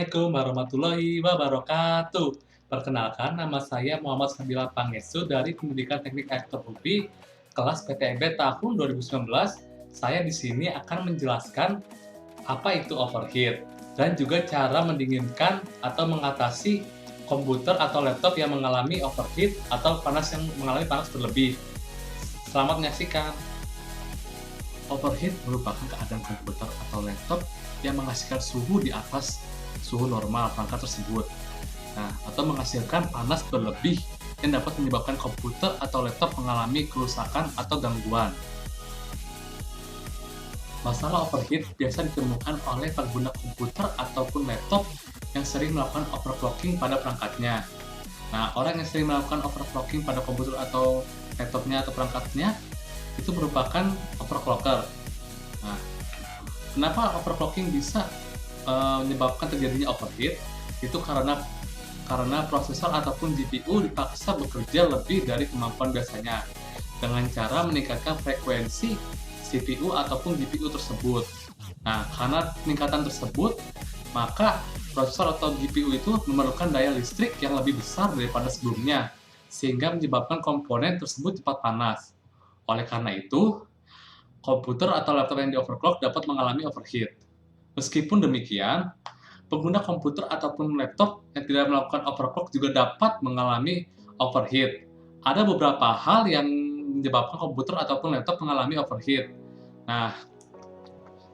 Assalamualaikum warahmatullahi wabarakatuh. Perkenalkan, nama saya Muhammad Sabila Pangestu dari Pendidikan Teknik Elektro UPI, kelas PTMB tahun 2019. Saya di sini akan menjelaskan apa itu overheat dan juga cara mendinginkan atau mengatasi komputer atau laptop yang mengalami overheat atau mengalami panas berlebih. Selamat menyaksikan. Overheat merupakan keadaan komputer atau laptop yang menghasilkan suhu di atas suhu normal perangkat tersebut. Nah, atau menghasilkan panas berlebih yang dapat menyebabkan komputer atau laptop mengalami kerusakan atau gangguan. Masalah overheat biasa ditemukan oleh pengguna komputer ataupun laptop yang sering melakukan overclocking pada perangkatnya. Nah, orang yang sering melakukan overclocking pada komputer atau laptopnya atau perangkatnya itu merupakan overclocker. Nah, kenapa overclocking bisa menyebabkan terjadinya overheat? Itu karena prosesor ataupun GPU dipaksa bekerja lebih dari kemampuan biasanya dengan cara meningkatkan frekuensi CPU ataupun GPU tersebut. Nah, karena peningkatan tersebut, maka prosesor atau GPU itu memerlukan daya listrik yang lebih besar daripada sebelumnya, sehingga menyebabkan komponen tersebut cepat panas. Oleh karena itu, komputer atau laptop yang di-overclock dapat mengalami overheat. Meskipun demikian, pengguna komputer ataupun laptop yang tidak melakukan overclock juga dapat mengalami overheat. Ada beberapa hal yang menyebabkan komputer ataupun laptop mengalami overheat. Nah,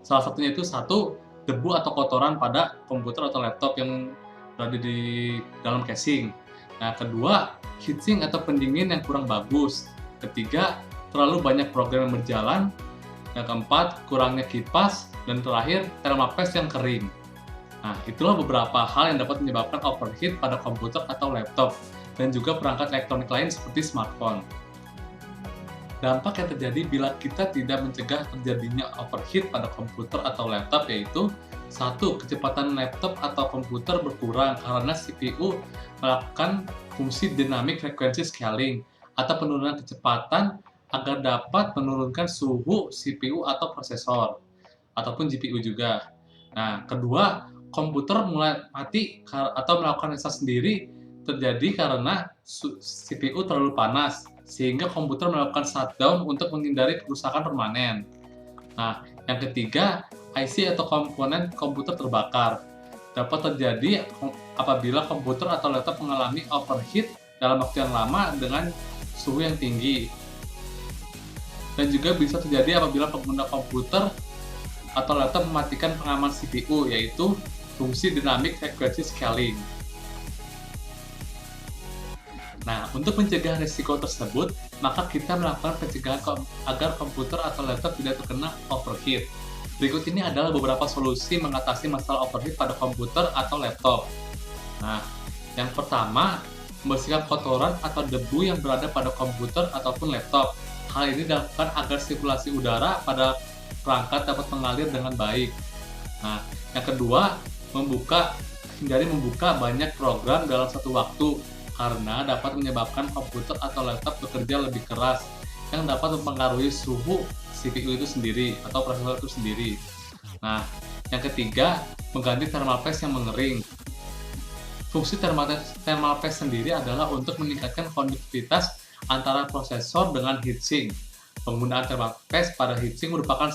salah satunya itu satu, debu atau kotoran pada komputer atau laptop yang berada di dalam casing. Nah, kedua, heatsink atau pendingin yang kurang bagus. Ketiga, terlalu banyak program yang berjalan. Yang keempat, kurangnya kipas. Dan terakhir, thermal paste yang kering. Nah, itulah beberapa hal yang dapat menyebabkan overheat pada komputer atau laptop, dan juga perangkat elektronik lain seperti smartphone. Dampak yang terjadi bila kita tidak mencegah terjadinya overheat pada komputer atau laptop yaitu satu, kecepatan laptop atau komputer berkurang karena CPU melakukan fungsi dynamic frequency scaling atau penurunan kecepatan agar dapat menurunkan suhu CPU atau prosesor ataupun GPU juga. Nah, kedua, komputer mulai mati atau melakukan reset sendiri terjadi karena CPU terlalu panas sehingga komputer melakukan shutdown untuk menghindari kerusakan permanen. Nah, yang ketiga, IC atau komponen komputer terbakar. Dapat terjadi apabila komputer atau laptop mengalami overheat dalam waktu yang lama dengan suhu yang tinggi. Dan juga bisa terjadi apabila pengguna komputer atau laptop mematikan pengaman CPU, yaitu fungsi dynamic frequency scaling. Nah, untuk mencegah risiko tersebut, maka kita melakukan pencegahan agar komputer atau laptop tidak terkena overheat. Berikut ini adalah beberapa solusi mengatasi masalah overheat pada komputer atau laptop. Nah, yang pertama, membersihkan kotoran atau debu yang berada pada komputer ataupun laptop. Hal ini dilakukan agar sirkulasi udara pada perangkat dapat mengalir dengan baik. Nah, yang kedua, hindari membuka banyak program dalam satu waktu karena dapat menyebabkan komputer atau laptop bekerja lebih keras yang dapat mempengaruhi suhu CPU itu sendiri atau prosesor itu sendiri. Nah, yang ketiga, mengganti thermal paste yang mengering. Fungsi thermal paste sendiri adalah untuk meningkatkan konduktivitas antara prosesor dengan heatsink. Penggunaan thermal paste pada heatsink merupakan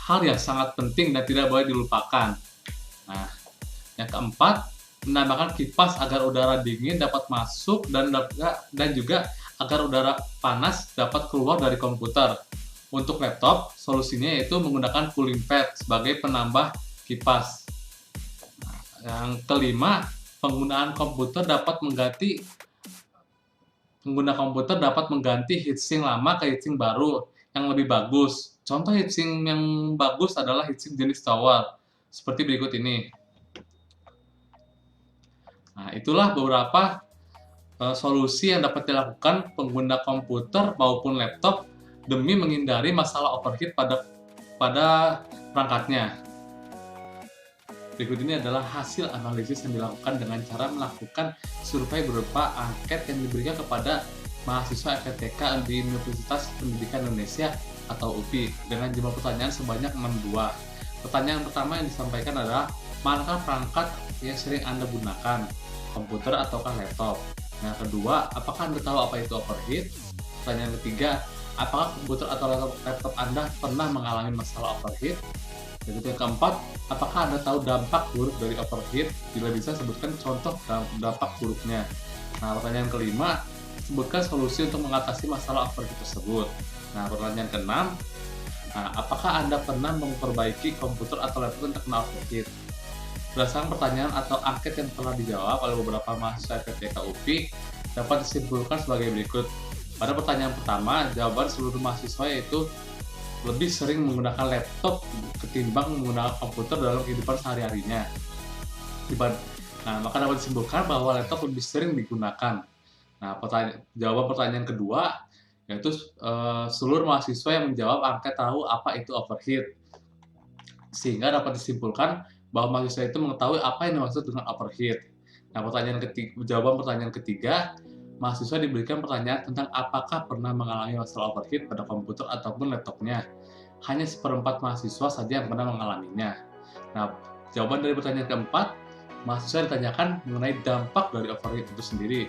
hal yang sangat penting dan tidak boleh dilupakan. Nah, yang keempat, menambahkan kipas agar udara dingin dapat masuk dan juga agar udara panas dapat keluar dari komputer. Untuk laptop, solusinya yaitu menggunakan cooling pad sebagai penambah kipas. Nah, yang kelima, pengguna komputer dapat mengganti heatsink lama ke heatsink baru yang lebih bagus. Contoh heatsink yang bagus adalah heatsink jenis tower, seperti berikut ini. Nah, itulah beberapa solusi yang dapat dilakukan pengguna komputer maupun laptop demi menghindari masalah overheat pada perangkatnya. Berikut ini adalah hasil analisis yang dilakukan dengan cara melakukan survei berupa angket yang diberikan kepada mahasiswa FETK di Universitas Pendidikan Indonesia atau UPI dengan jumlah pertanyaan sebanyak 6 buah. Pertanyaan pertama yang disampaikan adalah, manakah perangkat yang sering Anda gunakan, komputer ataukah laptop? Nah, kedua, apakah Anda tahu apa itu overheat? Pertanyaan ketiga, apakah komputer atau laptop Anda pernah mengalami masalah overheat? Dan yang keempat, apakah Anda tahu dampak buruk dari overheat? Bila bisa, sebutkan contoh dampak buruknya. Nah, pertanyaan kelima, sebutkan solusi untuk mengatasi masalah overheat tersebut. Nah, pertanyaan keenam, nah, apakah Anda pernah memperbaiki komputer atau laptop yang terkena overheat? Berdasarkan pertanyaan atau angket yang telah dijawab oleh beberapa mahasiswa FPTK UPI, dapat disimpulkan sebagai berikut. Pada pertanyaan pertama, jawaban seluruh mahasiswa yaitu lebih sering menggunakan laptop ketimbang menggunakan komputer dalam kehidupan sehari-harinya. Nah, maka dapat disimpulkan bahwa laptop lebih sering digunakan. Nah, jawaban pertanyaan kedua yaitu seluruh mahasiswa yang menjawab angket tahu apa itu overheat, sehingga dapat disimpulkan bahwa mahasiswa itu mengetahui apa yang dimaksud dengan overheat. Nah, jawaban pertanyaan ketiga, mahasiswa diberikan pertanyaan tentang apakah pernah mengalami masalah overheat pada komputer ataupun laptopnya. Hanya seperempat mahasiswa saja yang pernah mengalaminya. Nah, jawaban dari pertanyaan keempat, mahasiswa ditanyakan mengenai dampak dari overheat itu sendiri.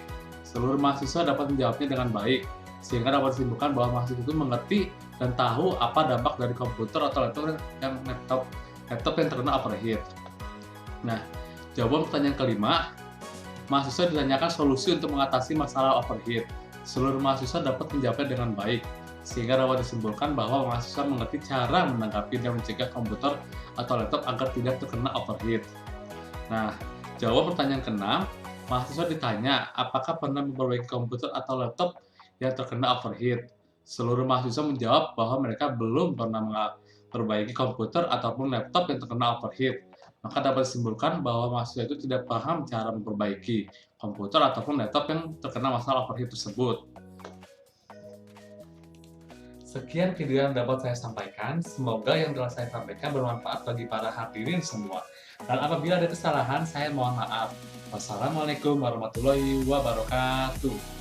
Seluruh mahasiswa dapat menjawabnya dengan baik, sehingga dapat disimpulkan bahwa mahasiswa itu mengerti dan tahu apa dampak dari komputer atau laptop yang terkena overheat. Nah, jawaban pertanyaan kelima, mahasiswa ditanyakan solusi untuk mengatasi masalah overheat. Seluruh mahasiswa dapat menjawabnya dengan baik, sehingga dapat disimpulkan bahwa mahasiswa mengerti cara menanggapi dan mencegah komputer atau laptop agar tidak terkena overheat. Nah, jawab pertanyaan keenam, mahasiswa ditanya apakah pernah memperbaiki komputer atau laptop yang terkena overheat. Seluruh mahasiswa menjawab bahwa mereka belum pernah memperbaiki komputer ataupun laptop yang terkena overheat. Maka dapat disimpulkan bahwa mahasiswa itu tidak paham cara memperbaiki komputer ataupun laptop yang terkena masalah overheat tersebut. Sekian video yang dapat saya sampaikan. Semoga yang telah saya sampaikan bermanfaat bagi para hadirin semua. Dan apabila ada kesalahan, saya mohon maaf. Wassalamualaikum warahmatullahi wabarakatuh.